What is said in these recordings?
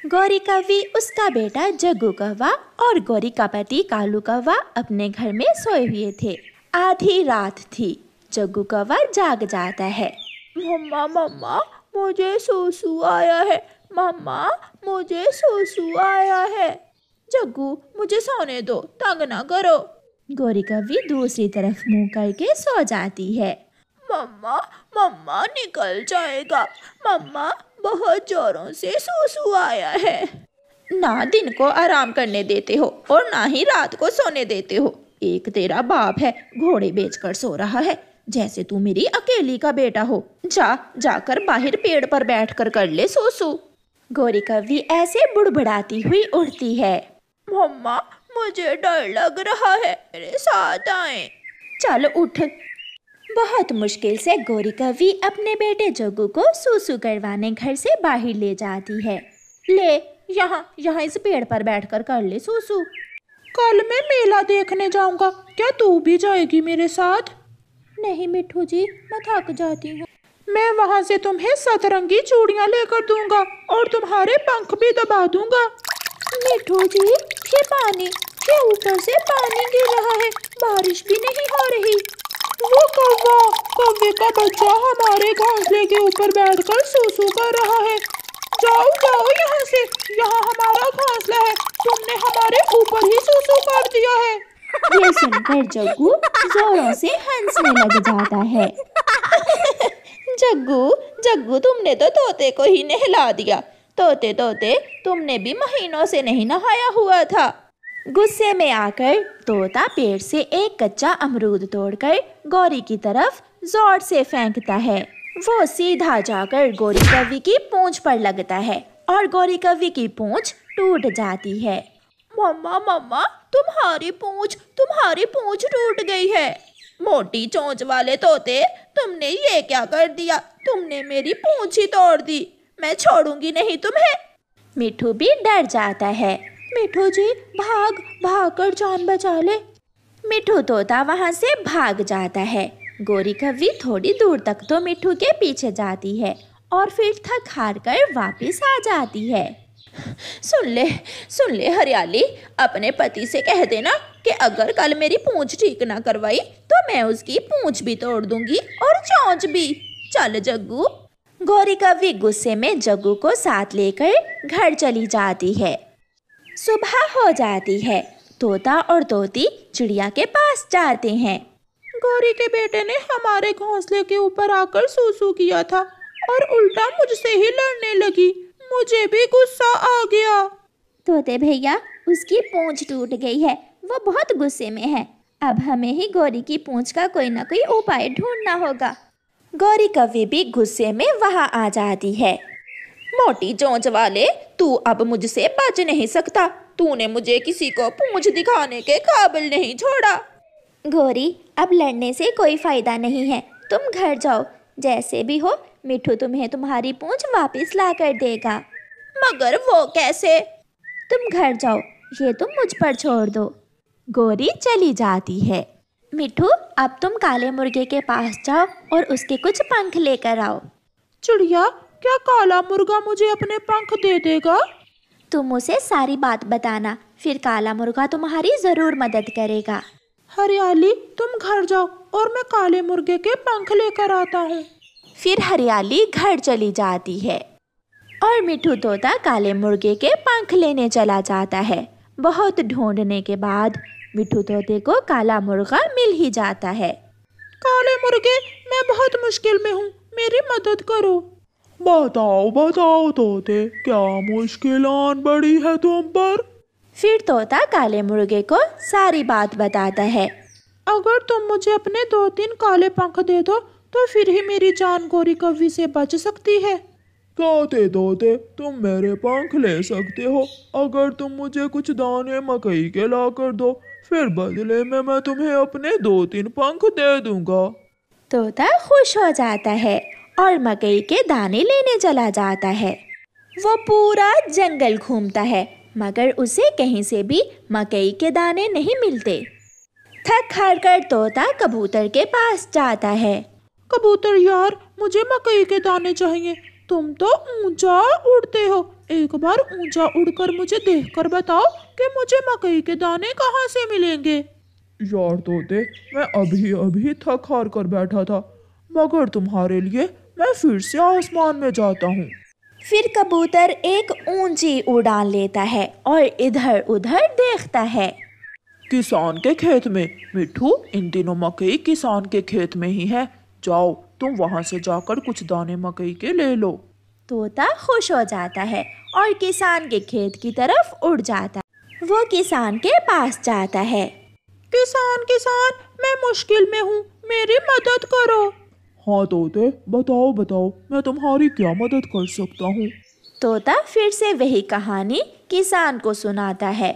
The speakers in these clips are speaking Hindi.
गौरी कौवी, उसका बेटा जग्गू कौवा और गौरी का पति कालू कौवा अपने घर में सोए हुए थे। आधी रात थी। जग्गू कौवा जाग जाता है। मम्मा मम्मा, मुझे सूसू आया है। मम्मा, मुझे सूसू आया है। जग्गू, मुझे सोने दो, तंग ना करो। गौरी कौवी दूसरी तरफ मुंह करके सो जाती है। मम्मा मम्मा, निकल जाएगा। मम्मा, बहुत जोरों से सूसू आया है। ना दिन को आराम करने देते हो और ना ही रात को सोने देते हो। एक तेरा बाप है, घोड़े बेचकर सो रहा है, जैसे तू मेरी अकेली का बेटा हो। जाकर बाहर पेड़ पर बैठकर कर ले सूसू। गौरी कौवी ऐसे बुड़बुड़ाती हुई उठती है। मम्मा, मुझे डर लग रहा है, मेरे साथ आए। चल उठ। बहुत मुश्किल से गौरी कौवी अपने बेटे जग्गू को सूसू करवाने घर से बाहर ले जाती है। ले, यहाँ इस पेड़ पर बैठकर कर ले सूसू। कल मैं मेला देखने जाऊंगा, क्या तू भी जाएगी मेरे साथ? नहीं मिठू जी, मैं थक जाती हूँ। मैं वहाँ से तुम्हें सतरंगी चूड़ियाँ लेकर दूंगा और तुम्हारे पंख भी दबा दूंगा। मिठू जी, ये पानी, ये ऊपर से पानी गिर रहा है, बारिश भी नहीं हो रही। वो कौवे का बच्चा हमारे घोंसले के ऊपर बैठकर सूसू कर रहा है। जाओ जाओ यहाँ से, यहाँ हमारा घोंसला है, तुमने हमारे ऊपर ही सूसू कर दिया है। ये सुनकर जग्गू जोरों से हंसने लग जाता है। जग्गू, तुमने तो तोते को ही नहला दिया। तोते तुमने भी महीनों से नहीं नहाया हुआ था। गुस्से में आकर तोता पेड़ से एक कच्चा अमरूद तोड़कर गौरी की तरफ जोर से फेंकता है। वो सीधा जाकर गौरी कौवी की पूंछ पर लगता है और गौरी कौवी की पूंछ टूट जाती है। मम्मा, तुम्हारी पूंछ टूट गई है। मोटी चोंच वाले तोते, तुमने ये क्या कर दिया? तुमने मेरी पूंछ ही तोड़ दी। मैं छोड़ूंगी नहीं तुम्हें। मिठू भी डर जाता है। मिठू जी, भाग कर जान बचा ले। मिठू तोता वहाँ से भाग जाता है। गौरी कौवी थोड़ी दूर तक तो मिठू के पीछे जाती है और फिर थक हार कर वापिस आ जाती है। सुन ले हरियाली, अपने पति से कह देना कि अगर कल मेरी पूंछ ठीक ना करवाई तो मैं उसकी पूंछ भी तोड़ दूंगी और चोंच भी। चल जग्गू। गौरी कौवी गुस्से में जग्गू को साथ लेकर घर चली जाती है। सुबह हो जाती है। तोता और तोती चिड़िया के पास जाते हैं। गौरी के बेटे ने हमारे घोंसले के ऊपर आकर सूसू किया था और उल्टा मुझसे ही लड़ने लगी। मुझे भी गुस्सा आ गया। तोते भैया, उसकी पूंछ टूट गई है, वो बहुत गुस्से में है। अब हमें ही गौरी की पूंछ का कोई ना कोई उपाय ढूंढना होगा। गौरी कौवी भी गुस्से में वहाँ आ जाती है। मोटी चोंच वाले, तू अब मुझसे बच नहीं सकता। तूने मुझे किसी को पूंछ दिखाने के काबिल नहीं छोड़ा। गौरी, अब लड़ने से कोई फायदा नहीं है, तुम घर जाओ। जैसे भी हो मिठू तुम्हें तुम्हारी पूंछ वापस ला कर देगा। मगर वो कैसे? तुम घर जाओ, ये तुम मुझ पर छोड़ दो। गौरी चली जाती है। मिठू, अब तुम काले मुर्गे के पास जाओ और उसके कुछ पंख लेकर आओ। चिड़िया, क्या काला मुर्गा मुझे अपने पंख दे देगा? तुम उसे सारी बात बताना, फिर काला मुर्गा तुम्हारी जरूर मदद करेगा। हरियाली, तुम घर जाओ और मैं काले मुर्गे के पंख लेकर आता हूँ। फिर हरियाली घर चली जाती है और मिठू तोता काले मुर्गे के पंख लेने चला जाता है। बहुत ढूंढने के बाद मिठू तोते को काला मुर्गा मिल ही जाता है। काले मुर्गे, मैं बहुत मुश्किल में हूँ, मेरी मदद करो। बताओ तोते, क्या मुश्किल आन पड़ी है तुम पर? फिर तोता काले मुर्गे को सारी बात बताता है। अगर तुम मुझे अपने 2-3 काले पंख दे दो तो फिर ही मेरी जान गौरी कौवी से बच सकती है। तोते, तुम मेरे पंख ले सकते हो अगर तुम मुझे कुछ दाने मकई के ला कर दो, फिर बदले में मैं तुम्हें अपने 2-3 पंख दे दूंगा। तोता खुश हो जाता है और मकई के दाने लेने चला जाता है। वो पूरा जंगल घूमता है मगर उसे कहीं से भी मकई के दाने नहीं मिलते। थक हार कर तोता कबूतर के पास जाता है। कबूतर यार, मुझे मकई के दाने चाहिए। तुम तो ऊंचा उड़ते हो, एक बार ऊंचा उड़कर मुझे देखकर बताओ कि मुझे मकई के दाने कहाँ से मिलेंगे। यार तोते, मैं अभी अभी थक हार कर बैठा था, मगर तुम्हारे लिए मैं फिर से आसमान में जाता हूँ। फिर कबूतर एक ऊंची उड़ान लेता है और इधर उधर देखता है। किसान के खेत में। मिट्ठू, इन दिनों मकई किसान के खेत में ही है। जाओ, तुम वहां से जाकर कुछ दाने मकई के ले लो। तोता खुश हो जाता है और किसान के खेत की तरफ उड़ जाता है। वो किसान के पास जाता है। किसान किसान, मैं मुश्किल में हूँ, मेरी मदद करो। हाँ तोते, बताओ बताओ, मैं तुम्हारी क्या मदद कर सकता हूँ। तोता फिर से वही कहानी किसान को सुनाता है।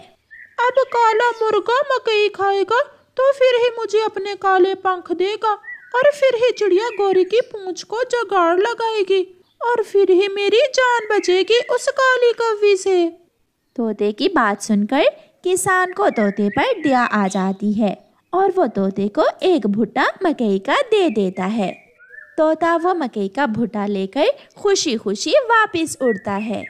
अब काला मुर्गा मकई खाएगा तो फिर ही मुझे अपने काले पंख देगा, और फिर ही चिड़िया गोरी की पूंछ को जुगाड़ लगाएगी, और फिर ही मेरी जान बचेगी उस काली कौवी से। तोते की बात सुनकर किसान को तोते पर दया आ जाती है और वो तोते को एक भुट्टा मकई का दे देता है। तोता वो मकई का भुट्टा लेकर खुशी खुशी वापस उड़ता है।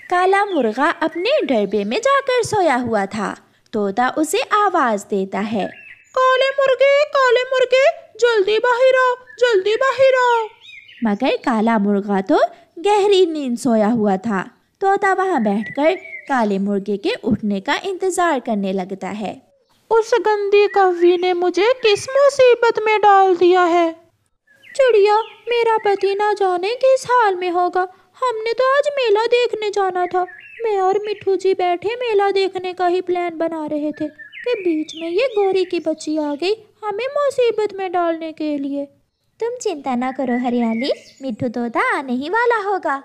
काला मुर्गा अपने डरबे में जाकर सोया हुआ था। तोता उसे आवाज देता है, काले मुर्गे, जल्दी बाहर आओ, जल्दी बाहर आओ। मगर काला मुर्गा तो गहरी नींद सोया हुआ था। तोता वहां बैठकर काले मुर्गे के उठने का इंतजार करने लगता है। उस गंदी कौवी ने मुझे किस मुसीबत में डाल दिया है। चिड़िया, मेरा पति ना जाने किस हाल में होगा। हमने तो आज मेला देखने जाना था। मैं और मिट्ठू जी बैठे मेला देखने का ही प्लान बना रहे थे कि बीच में ये गोरी की बच्ची आ गई हमें मुसीबत में डालने के लिए। तुम चिंता ना करो हरियाली, मिट्ठू तोता आने ही वाला होगा।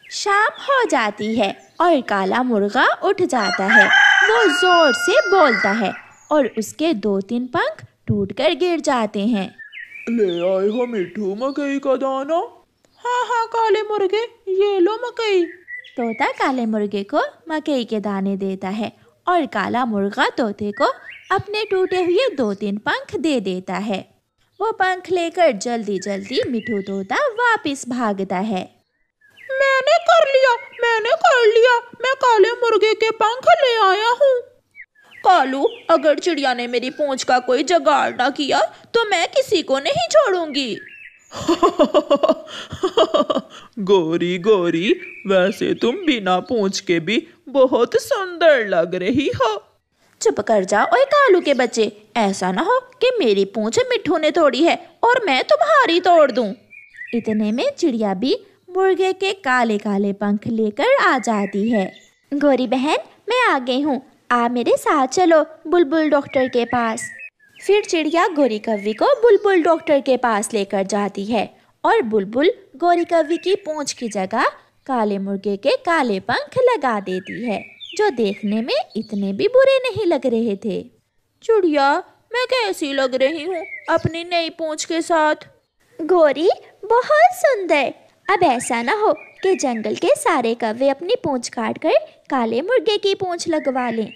शाम हो जाती है और काला मुर्गा उठ जाता है। वो जोर से बोलता है और उसके 2-3 पंख टूटकर गिर जाते हैं। ले आए हो मिट्ठू मकई का दाना। हाँ काले मुर्गे, ये लो मकई। तोता काले मुर्गे को मकई के दाने देता है और काला मुर्गा तोते को अपने टूटे हुए 2-3 पंख दे देता है। वो पंख लेकर जल्दी जल्दी मिट्ठू तोता वापस भागता है। मैंने कर लिया, मैं काले मुर्गे के पंख ले आया हूँ। कालू, अगर चिड़िया ने मेरी पूंछ का कोई जुगाड़ ना किया तो मैं किसी को नहीं छोड़ूंगी। गोरी गोरी, वैसे तुम बिना पूंछ के भी बहुत सुंदर लग रही हो। चुप कर जा ओए कालू के बच्चे, ऐसा ना हो कि मेरी पूंछ मिट्ठू ने तोड़ी है और मैं तुम्हारी तोड़ दूं। इतने में चिड़िया भी मुर्गे के काले काले पंख लेकर आ जाती है। गोरी बहन, मैं आ गई हूँ, आप मेरे साथ चलो बुलबुल डॉक्टर के पास। फिर चिड़िया गोरी कौवी को बुलबुल डॉक्टर के पास लेकर जाती है और बुलबुल गोरी कौवी की पूंछ की जगह काले मुर्गे के काले पंख लगा देती है, जो देखने में इतने भी बुरे नहीं लग रहे थे। चिड़िया, मैं कैसी लग रही हूँ अपनी नई पूंछ के साथ? गोरी, बहुत सुंदर। अब ऐसा ना हो कि जंगल के सारे कौवे अपनी पूंछ काट कर काले मुर्गे की पूंछ लगवा लें।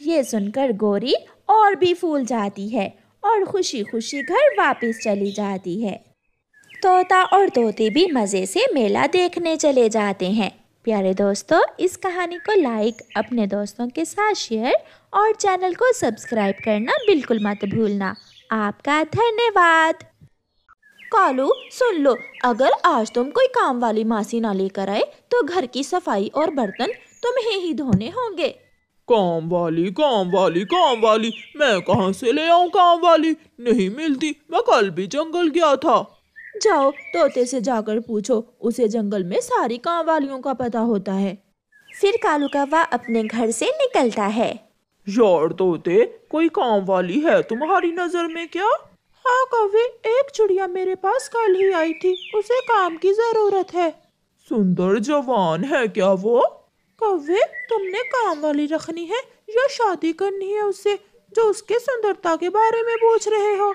ये सुनकर गोरी और भी फूल जाती है और खुशी खुशी घर वापस चली जाती है। तोता और तोती भी मज़े से मेला देखने चले जाते हैं। प्यारे दोस्तों, इस कहानी को लाइक, अपने दोस्तों के साथ शेयर और चैनल को सब्सक्राइब करना बिल्कुल मत भूलना। आपका धन्यवाद। कालू, सुन लो, अगर आज तुम कोई काम वाली मासी ना लेकर आए तो घर की सफाई और बर्तन तुम्हें ही धोने होंगे। काम वाली, मैं कहाँ से ले आऊँ काम वाली? नहीं मिलती, मैं कल भी जंगल गया था। जाओ तोते से जाकर पूछो, उसे जंगल में सारी काम वालियों का पता होता है। फिर कालू कौवा अपने घर से निकलता है। यार तोते, कोई काम वाली है तुम्हारी नजर में क्या? हाँ कौवे, एक चिड़िया मेरे पास कल ही आई थी, उसे काम की जरूरत है। सुंदर जवान है क्या वो? कौवे, तुमने काम वाली रखनी है या शादी करनी है उससे, जो उसके सुंदरता के बारे में पूछ रहे हो?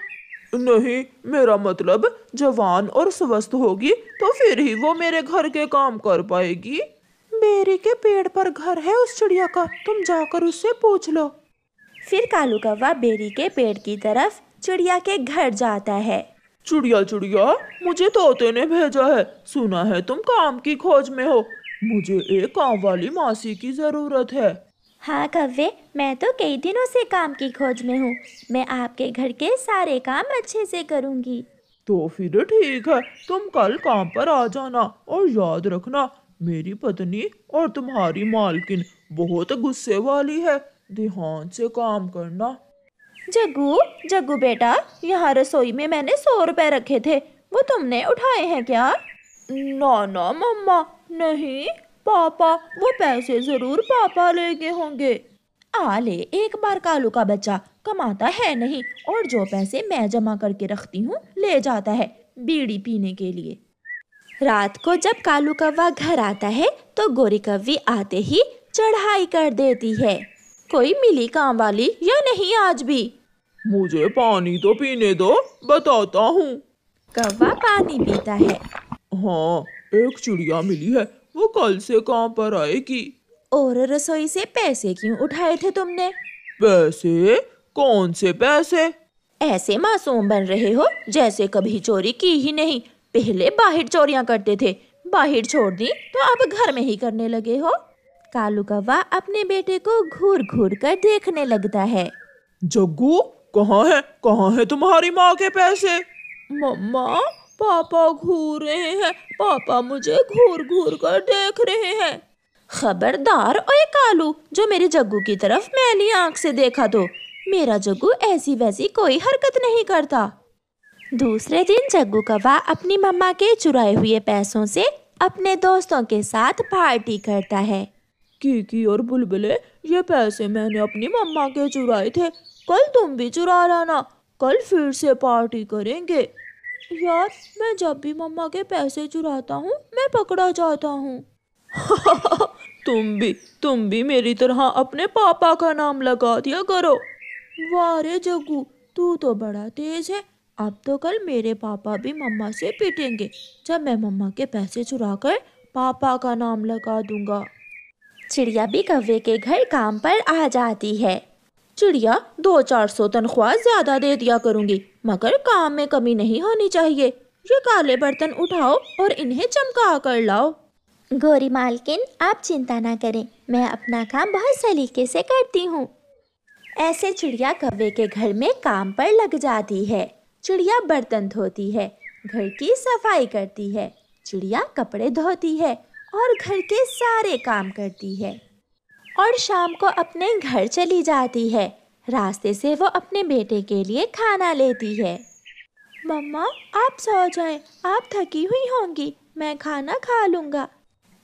नहीं, मेरा मतलब जवान और स्वस्थ होगी तो फिर ही वो मेरे घर के काम कर पाएगी। बेरी के पेड़ पर घर है उस चिड़िया का, तुम जाकर उससे पूछ लो। फिर कालू कौवा बेरी के पेड़ की तरफ चिड़िया के घर जाता है। चिड़िया, मुझे तोते ने भेजा है, सुना है तुम काम की खोज में हो। मुझे एक काम वाली मासी की जरूरत है। हाँ कव्वे, मैं तो कई दिनों से काम की खोज में हूँ। मैं आपके घर के सारे काम अच्छे से करूँगी। तो फिर ठीक है, तुम कल काम पर आ जाना और याद रखना मेरी पत्नी और तुम्हारी मालकिन बहुत गुस्से वाली है। ध्यान से काम करना। जग्गू, जग्गू बेटा, यहाँ रसोई में मैंने 100 रुपए रखे थे, वो तुमने उठाए हैं क्या? ना ना मम्मा, नहीं पापा, वो पैसे जरूर पापा ले गए होंगे। आ ले, एक बार कालू का बच्चा कमाता है नहीं और जो पैसे मैं जमा करके रखती हूँ ले जाता है बीड़ी पीने के लिए। रात को जब कालू कौवा घर आता है तो गोरी कौवी आते ही चढ़ाई कर देती है। कोई मिली काम वाली या नहीं आज भी? मुझे पानी तो पीने दो, बताता हूँ। कौवा पानी पीता है। हाँ, एक चिड़िया मिली है, वो कल से काम पर आएगी। और रसोई से पैसे क्यों उठाए थे तुमने? पैसे? कौन से पैसे? ऐसे मासूम बन रहे हो जैसे कभी चोरी की ही नहीं। पहले बाहर चोरियां करते थे, बाहर छोड़ दी तो अब घर में ही करने लगे हो। कालू कौवा अपने बेटे को घूर घूर कर देखने लगता है। जग्गू, कहाँ है तुम्हारी माँ के पैसे? मम्मा, पापा घूर रहे हैं, पापा मुझे घूर घूर कर देख रहे हैं। खबरदार ओए कालू, जो मेरे जग्गू की तरफ मैली आंख से देखा तो। मेरा जग्गू ऐसी वैसी कोई हरकत नहीं करता। दूसरे दिन जग्गू कौवा अपनी मम्मा के चुराए हुए पैसों से अपने दोस्तों के साथ पार्टी करता है। कीकी और बुलबुले, ये पैसे मैंने अपनी मम्मा के चुराए थे, कल तुम भी चुरा लाना, कल फिर से पार्टी करेंगे। यार, मैं जब भी मम्मा के पैसे चुराता हूँ मैं पकड़ा जाता हूँ। तुम भी मेरी तरह अपने पापा का नाम लगा दिया करो। वाह रे जग्गू, तू तो बड़ा तेज है। अब तो कल मेरे पापा भी मम्मा से पिटेंगे जब मैं मम्मा के पैसे चुराकर पापा का नाम लगा दूंगा। चिड़िया भी कौवे के घर काम पर आ जाती है। चिड़िया, 200-400 तनख्वाह ज्यादा दे दिया करूंगी, मगर काम में कमी नहीं होनी चाहिए। ये काले बर्तन उठाओ और इन्हें चमका कर लाओ। गोरी मालकिन, आप चिंता ना करें, मैं अपना काम बहुत सलीके से करती हूँ। ऐसे चिड़िया कौवे के घर में काम पर लग जाती है। चिड़िया बर्तन धोती है, घर की सफाई करती है, चिड़िया कपड़े धोती है और घर के सारे काम करती है और शाम को अपने घर चली जाती है। रास्ते से वो अपने बेटे के लिए खाना लेती है। मम्मा, आप सो जाएं, आप थकी हुई होंगी, मैं खाना खा लूँगा।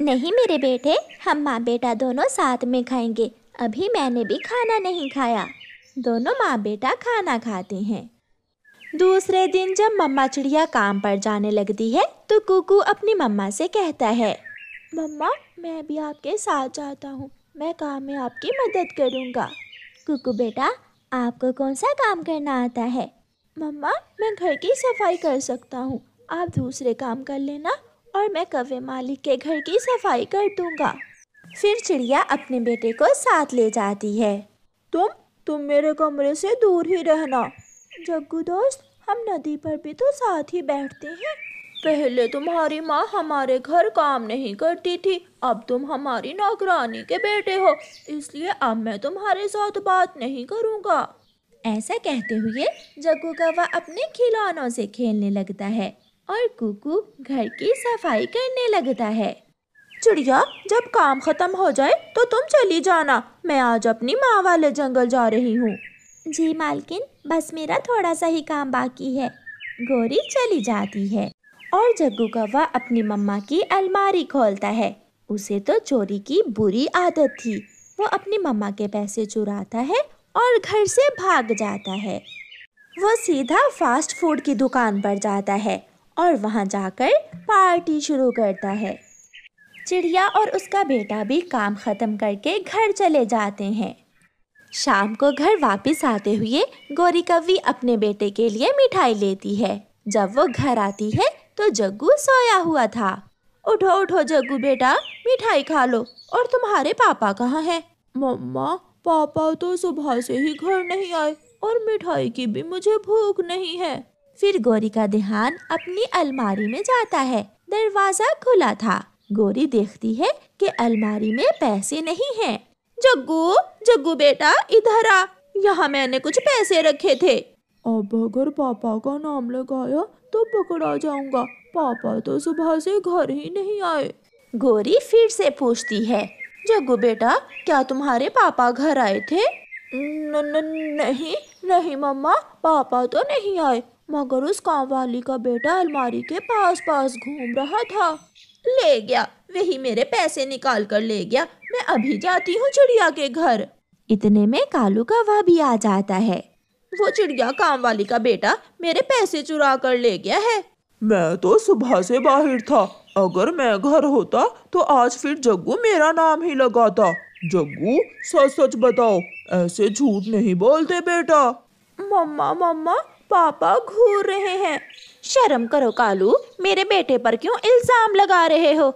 नहीं मेरे बेटे, हम माँ बेटा दोनों साथ में खाएंगे। अभी मैंने भी खाना नहीं खाया। दोनों माँ बेटा खाना खाते हैं। दूसरे दिन जब मम्मा चिड़िया काम पर जाने लगती है तो कुकू अपनी मम्मा से कहता है, मम्मा, मैं भी आपके साथ जाता हूँ, मैं काम में आपकी मदद करूँगा। कुकू बेटा, आपको कौन सा काम करना आता है? मम्मा, मैं घर की सफाई कर सकता हूँ, आप दूसरे काम कर लेना और मैं कौवे मालिक के घर की सफाई कर दूँगा। फिर चिड़िया अपने बेटे को साथ ले जाती है। तुम मेरे कमरे से दूर ही रहना। जग्गू दोस्त, हम नदी पर भी तो साथ ही बैठते हैं। पहले तुम्हारी माँ हमारे घर काम नहीं करती थी, अब तुम हमारी नौकरानी के बेटे हो, इसलिए अब मैं तुम्हारे साथ बात नहीं करूँगा। ऐसा कहते हुए जग्गू कौवा अपने खिलौनों से खेलने लगता है और कुकू घर की सफाई करने लगता है। चिड़िया, जब काम खत्म हो जाए तो तुम चली जाना, मैं आज अपनी माँ वाले जंगल जा रही हूँ। जी मालकिन, बस मेरा थोड़ा सा ही काम बाकी है। गोरी चली जाती है और जग्गू कौवा अपनी मम्मा की अलमारी खोलता है। उसे तो चोरी की बुरी आदत थी। वो अपनी मम्मा के पैसे चुराता है और घर से भाग जाता है। वो सीधा फास्ट फूड की दुकान पर जाता है और वहाँ जाकर पार्टी शुरू करता है। चिड़िया और उसका बेटा भी काम खत्म करके घर चले जाते हैं। शाम को घर वापस आते हुए गोरी कौवी अपने बेटे के लिए मिठाई लेती है। जब वो घर आती है तो जग्गू सोया हुआ था। उठो उठो जग्गू बेटा, मिठाई खा लो। और तुम्हारे पापा कहाँ हैं? मम्मा, पापा तो सुबह से ही घर नहीं आए और मिठाई की भी मुझे भूख नहीं है। फिर गोरी का ध्यान अपनी अलमारी में जाता है। दरवाजा खुला था। गोरी देखती है कि अलमारी में पैसे नहीं हैं। जग्गू, जग्गू बेटा इधर आ, यहाँ मैंने कुछ पैसे रखे थे। अब अगर पापा का नाम लगाया तो पकड़ा जाऊंगा। पापा तो सुबह से घर ही नहीं आए। गोरी फिर से पूछती है, जग्गू बेटा क्या तुम्हारे पापा घर आए थे? नहीं नहीं मम्मा, पापा तो नहीं आए, मगर उस काम वाली का बेटा अलमारी के पास पास घूम रहा था। ले गया, वही मेरे पैसे निकाल कर ले गया। मैं अभी जाती हूँ चिड़िया के घर। इतने में कालू कौवा भी आ जाता है। वो चिड़िया काम वाली का बेटा मेरे पैसे चुरा कर ले गया है। मैं तो सुबह से बाहर था, अगर मैं घर होता तो आज फिर जग्गू मेरा नाम ही लगाता। जग्गू सच सच बताओ, ऐसे झूठ नहीं बोलते बेटा। मम्मा मम्मा, पापा घूर रहे हैं। शर्म करो कालू, मेरे बेटे पर क्यों इल्जाम लगा रहे हो?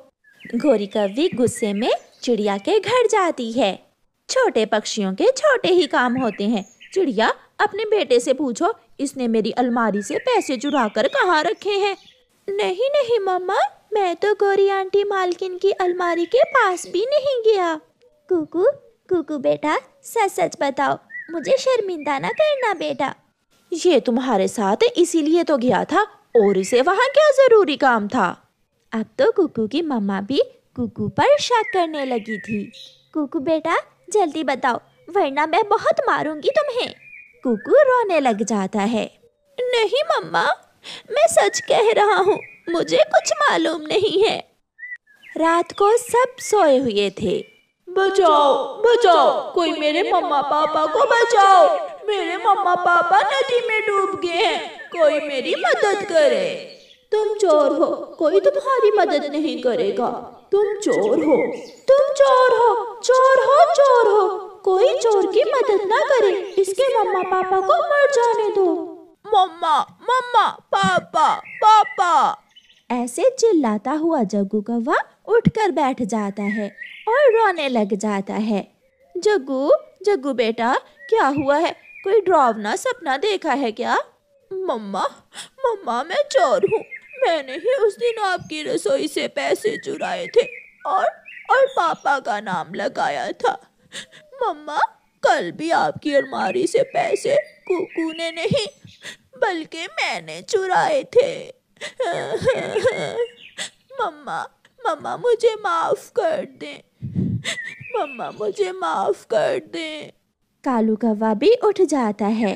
गोरी कौवी गुस्से में चिड़िया के घर जाती है। छोटे पक्षियों के छोटे ही काम होते हैं। चिड़िया अपने बेटे से पूछो, इसने मेरी अलमारी से पैसे चुरा कर कहाँ रखे हैं? नहीं नहीं मम्मा, मैं तो गोरी आंटी मालकिन की अलमारी के पास भी नहीं गया। कुकू कुकू बेटा, सच सच बताओ, मुझे शर्मिंदा ना करना बेटा। ये तुम्हारे साथ इसीलिए तो गया था, और इसे वहाँ क्या जरूरी काम था? अब तो कुकू की मम्मा भी कुकू पर शक करने लगी थी। कुकू बेटा जल्दी बताओ, वरना मैं बहुत मारूंगी तुम्हें। कुकू रोने लग जाता है। नहीं मम्मा, मैं सच कह रहा हूँ, मुझे कुछ मालूम नहीं है। रात को सब सोए हुए थे। बचाओ बचाओ, कोई मेरे मम्मा पापा को बचाओ, मेरे मम्मा पापा नदी में डूब गए हैं, कोई मेरी मदद करे। तुम चोर हो, कोई तुम्हारी मदद नहीं करेगा। तुम चोर हो, तुम चोर हो, चोर हो, चोर हो, कोई चोर की मदद ना करे, इसके मम्मा पापा को मर जाने दो। मम्मा मम्मा, पापा पापा। ऐसे चिल्लाता हुआ जग्गू कौवा उठकर बैठ जाता है और रोने लग जाता है। जग्गू जग्गू बेटा, क्या हुआ है? कोई डरावना सपना देखा है क्या? मम्मा मम्मा, मैं चोर हूँ, मैंने ही उस दिन आपकी रसोई से पैसे चुराए थे और पापा का नाम लगाया था। मम्मा, कल भी आपकी अलमारी से पैसे कुकू ने नहीं बल्कि मैंने चुराए थे। मम्मा मम्मा, मुझे माफ कर दें, मम्मा मुझे माफ कर दें। कालू कौवा भी उठ जाता है।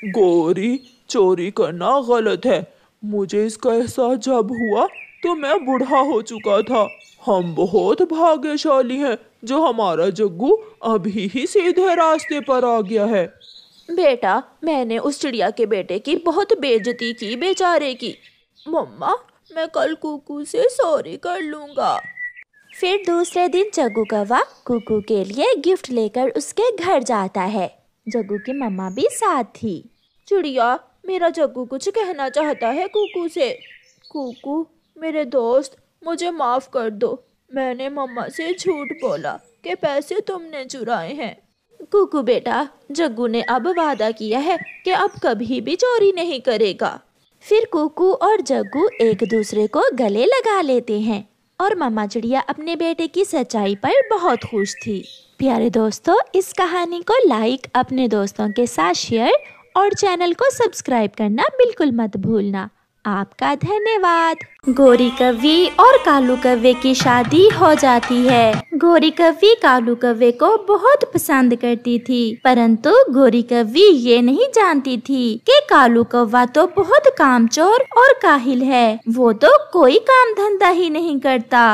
गोरी, चोरी करना गलत है। मुझे इसका एहसास जब हुआ तो मैं बूढ़ा हो चुका था। हम बहुत भाग्यशाली हैं जो हमारा जग्गू अभी ही सीधे रास्ते पर आ गया है। बेटा, मैंने उस चिड़िया के बेटे की बहुत बेइज्जती की, बेचारे की। मम्मा, मैं कल कुकू से सॉरी कर लूँगा। फिर दूसरे दिन जग्गू कौवा कुकू के लिए गिफ्ट लेकर उसके घर जाता है। जग्गू की मम्मा भी साथ थी। चिड़िया, मेरा जग्गू कुछ कहना चाहता है कुकू से। कुकू मेरे दोस्त, मुझे माफ कर दो, मैंने मम्मा से झूठ बोला कि पैसे तुमने चुराए हैं। कुकू बेटा, जग्गू ने अब वादा किया है कि अब कभी भी चोरी नहीं करेगा। फिर कुकू और जग्गू एक दूसरे को गले लगा लेते हैं और मम्मा चिड़िया अपने बेटे की सच्चाई पर बहुत खुश थी। प्यारे दोस्तों, इस कहानी को लाइक, अपने दोस्तों के साथ शेयर और चैनल को सब्सक्राइब करना बिल्कुल मत भूलना। आपका धन्यवाद। गोरी कौवी और कालू कौवे की शादी हो जाती है। गोरी कौवी कालू कौवे को बहुत पसंद करती थी, परंतु गोरी कौवी ये नहीं जानती थी कि कालू कौवा तो बहुत कामचोर और काहिल है। वो तो कोई काम धंधा ही नहीं करता।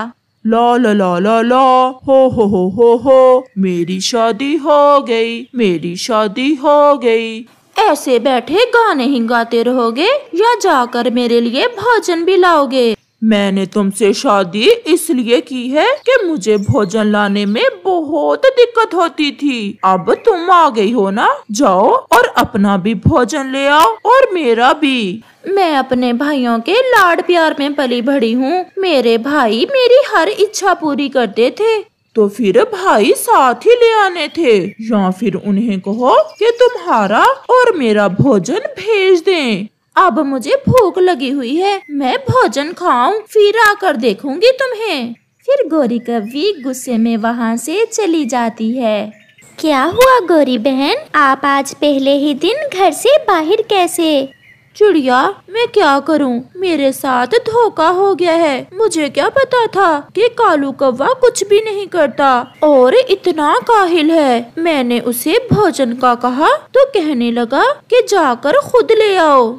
ला ला ला ला ला, हो, मेरी शादी हो गई, मेरी शादी हो गई। ऐसे बैठे गाने ही गाते रहोगे या जाकर मेरे लिए भोजन भी लाओगे? मैंने तुमसे शादी इसलिए की है कि मुझे भोजन लाने में बहुत दिक्कत होती थी। अब तुम आ गई हो ना, जाओ और अपना भी भोजन ले आओ और मेरा भी। मैं अपने भाइयों के लाड प्यार में पली बढ़ी हूँ। मेरे भाई मेरी हर इच्छा पूरी करते थे। तो फिर भाई साथ ही ले आने थे, या फिर उन्हें कहो कि तुम्हारा और मेरा भोजन भेज दें। अब मुझे भूख लगी हुई है, मैं भोजन खाऊं, फिर आकर देखूंगी तुम्हें। फिर गौरी कव्वी गुस्से में वहाँ से चली जाती है। क्या हुआ गौरी बहन, आप आज पहले ही दिन घर से बाहर कैसे? चिड़िया, मैं क्या करूं, मेरे साथ धोखा हो गया है। मुझे क्या पता था कि कालू कौवा कुछ भी नहीं करता और इतना काहिल है। मैंने उसे भोजन का कहा तो कहने लगा कि जाकर खुद ले आओ।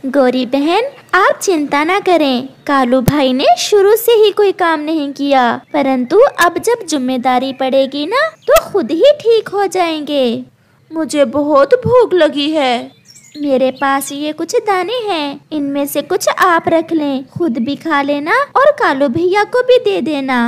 गौरी बहन, आप चिंता ना करें, कालू भाई ने शुरू से ही कोई काम नहीं किया, परंतु अब जब जिम्मेदारी पड़ेगी ना तो खुद ही ठीक हो जाएंगे। मुझे बहुत भूख लगी है। मेरे पास ये कुछ दाने हैं, इनमें से कुछ आप रख लें, खुद भी खा लेना और कालू भैया को भी दे देना।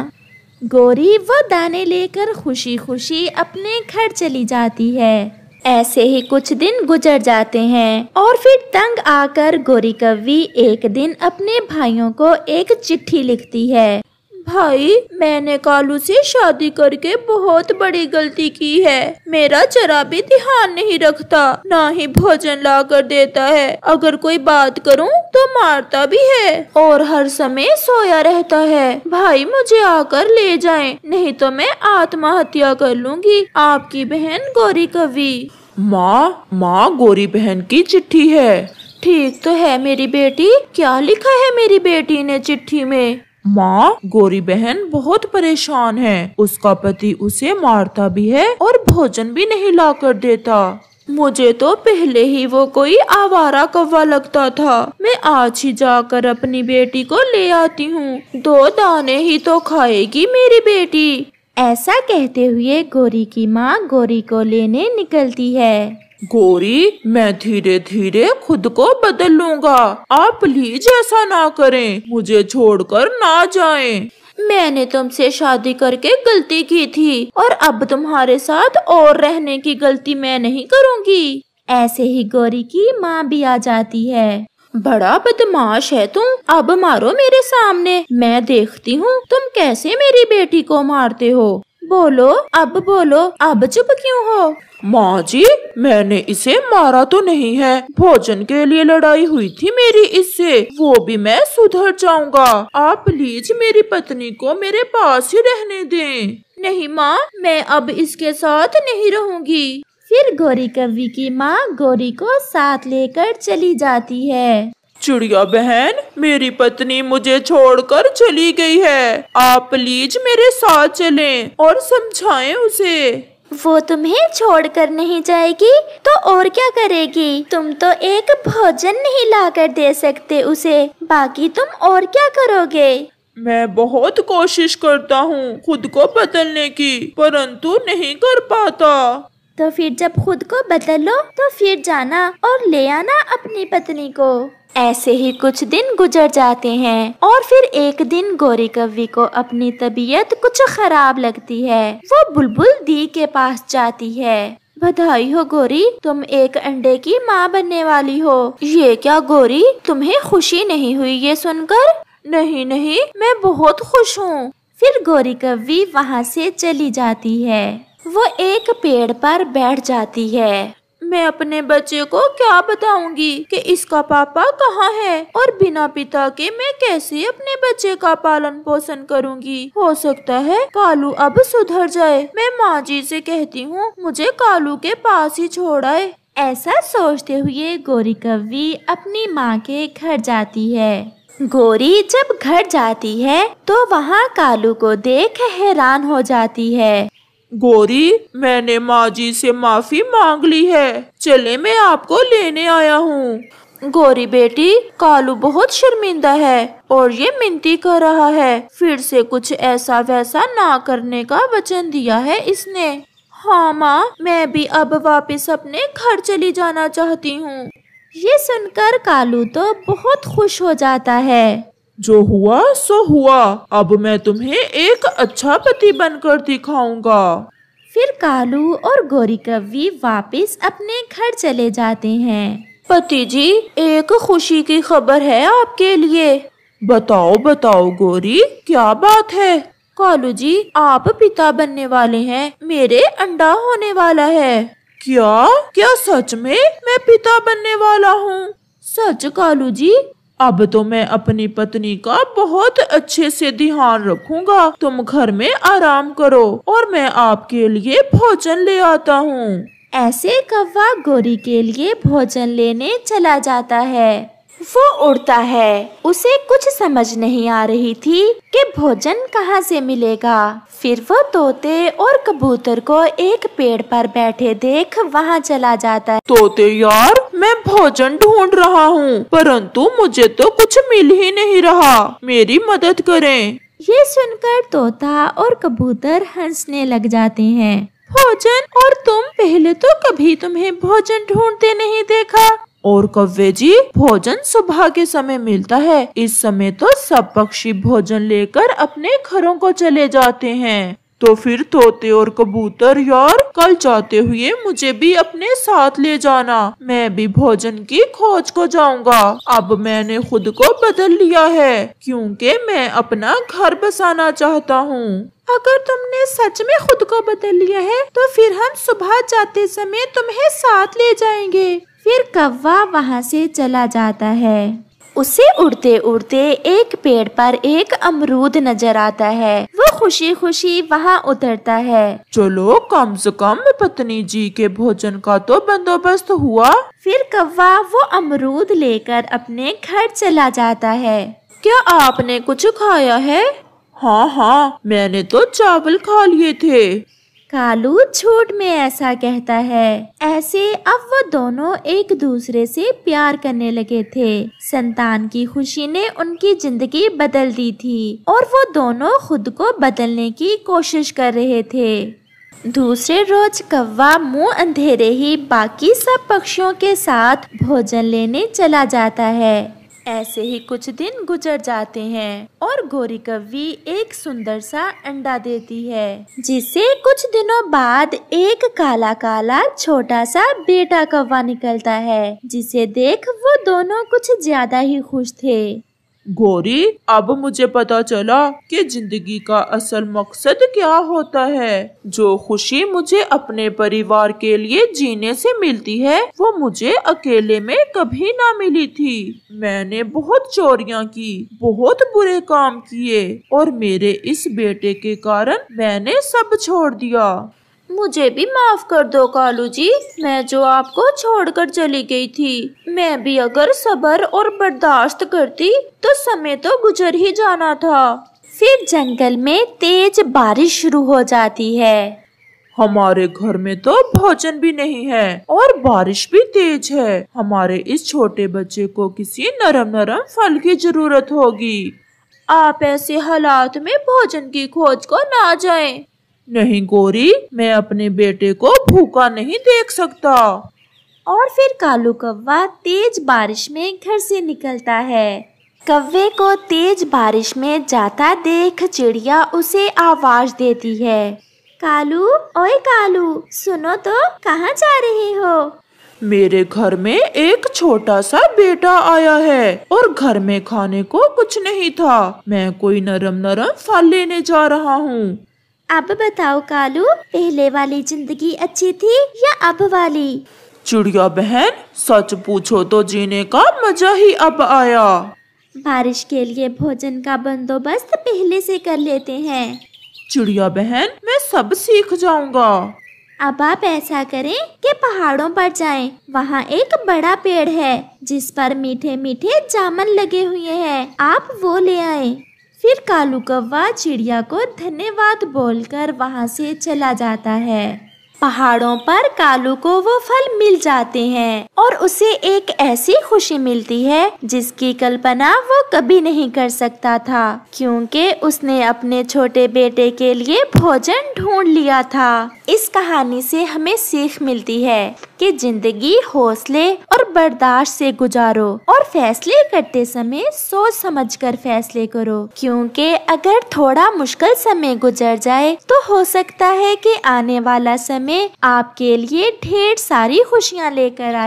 गौरी वो दाने लेकर खुशी खुशी अपने घर चली जाती है। ऐसे ही कुछ दिन गुजर जाते हैं और फिर तंग आकर गौरी कव्वी एक दिन अपने भाइयों को एक चिट्ठी लिखती है। भाई, मैंने कालू से शादी करके बहुत बड़ी गलती की है। मेरा जरा भी ध्यान नहीं रखता, ना ही भोजन ला कर देता है। अगर कोई बात करूं तो मारता भी है और हर समय सोया रहता है। भाई, मुझे आकर ले जाएं, नहीं तो मैं आत्महत्या कर लूंगी। आपकी बहन गौरी कव्वी। माँ, गौरी बहन की चिट्ठी है। ठीक तो है मेरी बेटी, क्या लिखा है मेरी बेटी ने चिट्ठी में? माँ, गौरी बहन बहुत परेशान है। उसका पति उसे मारता भी है और भोजन भी नहीं ला कर देता। मुझे तो पहले ही वो कोई आवारा कौवा लगता था। मैं आज ही जाकर अपनी बेटी को ले आती हूँ, 2 दाने ही तो खाएगी मेरी बेटी। ऐसा कहते हुए गौरी की माँ गौरी को लेने निकलती है। गौरी, मैं धीरे धीरे खुद को बदल लूंगा, आप प्लीज ऐसा ना करें, मुझे छोड़कर ना जाएं। मैंने तुमसे शादी करके गलती की थी और अब तुम्हारे साथ और रहने की गलती मैं नहीं करूँगी। ऐसे ही गौरी की माँ भी आ जाती है। बड़ा बदमाश है तुम, अब मारो मेरे सामने, मैं देखती हूँ तुम कैसे मेरी बेटी को मारते हो। बोलो, अब बोलो, अब चुप क्यों हो? माँ जी, मैंने इसे मारा तो नहीं है, भोजन के लिए लड़ाई हुई थी मेरी इससे, वो भी मैं सुधर जाऊंगा। आप प्लीज मेरी पत्नी को मेरे पास ही रहने दें। नहीं माँ, मैं अब इसके साथ नहीं रहूंगी। फिर गौरी कव्वी की माँ गौरी को साथ लेकर चली जाती है। चिड़िया बहन, मेरी पत्नी मुझे छोड़कर चली गई है, आप प्लीज मेरे साथ चलें और समझाएं उसे। वो तुम्हें छोड़कर नहीं जाएगी तो और क्या करेगी? तुम तो एक भोजन नहीं लाकर दे सकते उसे, बाकी तुम और क्या करोगे? मैं बहुत कोशिश करता हूँ खुद को बदलने की, परंतु नहीं कर पाता। तो फिर जब खुद को बदल लो तो फिर जाना और ले आना अपनी पत्नी को। ऐसे ही कुछ दिन गुजर जाते हैं और फिर एक दिन गौरी कव्वी को अपनी तबीयत कुछ खराब लगती है। वो बुलबुल दी के पास जाती है। बधाई हो गौरी, तुम एक अंडे की माँ बनने वाली हो। ये क्या गौरी, तुम्हें खुशी नहीं हुई ये सुनकर? नहीं नहीं, मैं बहुत खुश हूँ। फिर गौरी कव्वी वहाँ से चली जाती है। वो एक पेड़ पर बैठ जाती है। मैं अपने बच्चे को क्या बताऊंगी कि इसका पापा कहाँ है और बिना पिता के मैं कैसे अपने बच्चे का पालन पोषण करूंगी। हो सकता है कालू अब सुधर जाए। मैं माँ जी से कहती हूँ मुझे कालू के पास ही छोड़ आए। ऐसा सोचते हुए गौरी कव्वी अपनी माँ के घर जाती है। गौरी जब घर जाती है तो वहाँ कालू को देख हैरान हो जाती है। गौरी, मैंने माँ जी से माफी मांग ली है, चले मैं आपको लेने आया हूँ। गौरी बेटी, कालू बहुत शर्मिंदा है और ये मिनती कर रहा है, फिर से कुछ ऐसा वैसा ना करने का वचन दिया है इसने। हाँ माँ, मैं भी अब वापस अपने घर चली जाना चाहती हूँ। ये सुनकर कालू तो बहुत खुश हो जाता है। जो हुआ सो हुआ, अब मैं तुम्हें एक अच्छा पति बनकर दिखाऊंगा। फिर कालू और गौरी कव्वी वापस अपने घर चले जाते हैं। पति जी, एक खुशी की खबर है आपके लिए। बताओ बताओ गौरी, क्या बात है? कालू जी, आप पिता बनने वाले हैं, मेरे अंडा होने वाला है। क्या क्या सच में मैं पिता बनने वाला हूँ? सच कालू जी। अब तो मैं अपनी पत्नी का बहुत अच्छे से ध्यान रखूंगा। तुम घर में आराम करो और मैं आपके लिए भोजन ले आता हूँ। ऐसे कौवा गोरी के लिए भोजन लेने चला जाता है। वो उड़ता है। उसे कुछ समझ नहीं आ रही थी कि भोजन कहाँ से मिलेगा। फिर वो तोते और कबूतर को एक पेड़ पर बैठे देख वहाँ चला जाता है। तोते यार, मैं भोजन ढूंढ रहा हूँ, परंतु मुझे तो कुछ मिल ही नहीं रहा। मेरी मदद करें। ये सुनकर तोता और कबूतर हंसने लग जाते हैं। भोजन? और तुम? पहले तो कभी तुम्हें भोजन ढूंढते नहीं देखा। और कौवे जी, भोजन सुबह के समय मिलता है। इस समय तो सब पक्षी भोजन लेकर अपने घरों को चले जाते हैं। तो फिर तोते और कबूतर यार, कल जाते हुए मुझे भी अपने साथ ले जाना। मैं भी भोजन की खोज को जाऊंगा। अब मैंने खुद को बदल लिया है, क्योंकि मैं अपना घर बसाना चाहता हूँ। अगर तुमने सच में खुद को बदल लिया है, तो फिर हम सुबह जाते समय तुम्हें साथ ले जाएंगे। फिर कौवा वहाँ से चला जाता है। उसे उड़ते उड़ते एक पेड़ पर एक अमरूद नजर आता है। वो खुशी खुशी वहाँ उतरता है। चलो, कम से कम पत्नी जी के भोजन का तो बंदोबस्त हुआ। फिर कौवा वो अमरूद लेकर अपने घर चला जाता है। क्या आपने कुछ खाया है? हाँ हाँ, मैंने तो चावल खा लिए थे। कालू झूठ में ऐसा कहता है। ऐसे अब वो दोनों एक दूसरे से प्यार करने लगे थे। संतान की खुशी ने उनकी जिंदगी बदल दी थी और वो दोनों खुद को बदलने की कोशिश कर रहे थे। दूसरे रोज कौवा मुंह अंधेरे ही बाकी सब पक्षियों के साथ भोजन लेने चला जाता है। ऐसे ही कुछ दिन गुजर जाते हैं और गोरी कौवी एक सुंदर सा अंडा देती है, जिससे कुछ दिनों बाद एक काला काला छोटा सा बेटा कौवा निकलता है, जिसे देख वो दोनों कुछ ज्यादा ही खुश थे। गोरी, अब मुझे पता चला कि जिंदगी का असल मकसद क्या होता है। जो खुशी मुझे अपने परिवार के लिए जीने से मिलती है, वो मुझे अकेले में कभी ना मिली थी। मैंने बहुत चोरियां की, बहुत बुरे काम किए और मेरे इस बेटे के कारण मैंने सब छोड़ दिया। मुझे भी माफ कर दो कालू जी, मैं जो आपको छोड़कर चली गई थी। मैं भी अगर सब्र और बर्दाश्त करती तो समय तो गुजर ही जाना था। फिर जंगल में तेज बारिश शुरू हो जाती है। हमारे घर में तो भोजन भी नहीं है और बारिश भी तेज है। हमारे इस छोटे बच्चे को किसी नरम नरम फल की जरूरत होगी। आप ऐसे हालात में भोजन की खोज को ना जाएं। नहीं गोरी, मैं अपने बेटे को भूखा नहीं देख सकता। और फिर कालू कौवा तेज बारिश में घर से निकलता है। कौवे को तेज बारिश में जाता देख चिड़िया उसे आवाज देती है। कालू, ओए कालू, सुनो तो, कहाँ जा रहे हो? मेरे घर में एक छोटा सा बेटा आया है और घर में खाने को कुछ नहीं था। मैं कोई नरम नरम फल लेने जा रहा हूँ। अब बताओ कालू, पहले वाली जिंदगी अच्छी थी या अब वाली? चिड़िया बहन, सच पूछो तो जीने का मजा ही अब आया। बारिश के लिए भोजन का बंदोबस्त पहले से कर लेते हैं। चिड़िया बहन, मैं सब सीख जाऊंगा। अब आप ऐसा करें कि पहाड़ों पर जाएं। वहाँ एक बड़ा पेड़ है जिस पर मीठे मीठे जामुन लगे हुए हैं। आप वो ले आए। फिर कालू कौवा चिड़िया को धन्यवाद बोलकर वहाँ से चला जाता है। पहाड़ों पर कालू को वो फल मिल जाते हैं और उसे एक ऐसी खुशी मिलती है जिसकी कल्पना वो कभी नहीं कर सकता था, क्योंकि उसने अपने छोटे बेटे के लिए भोजन ढूंढ लिया था। इस कहानी से हमें सीख मिलती है कि जिंदगी हौसले और बर्दाश्त से गुजारो और फैसले करते समय सोच समझकर फैसले करो, क्योंकि अगर थोड़ा मुश्किल समय गुजर जाए तो हो सकता है कि आने वाला समय आपके लिए ढेर सारी खुशियां लेकर आए।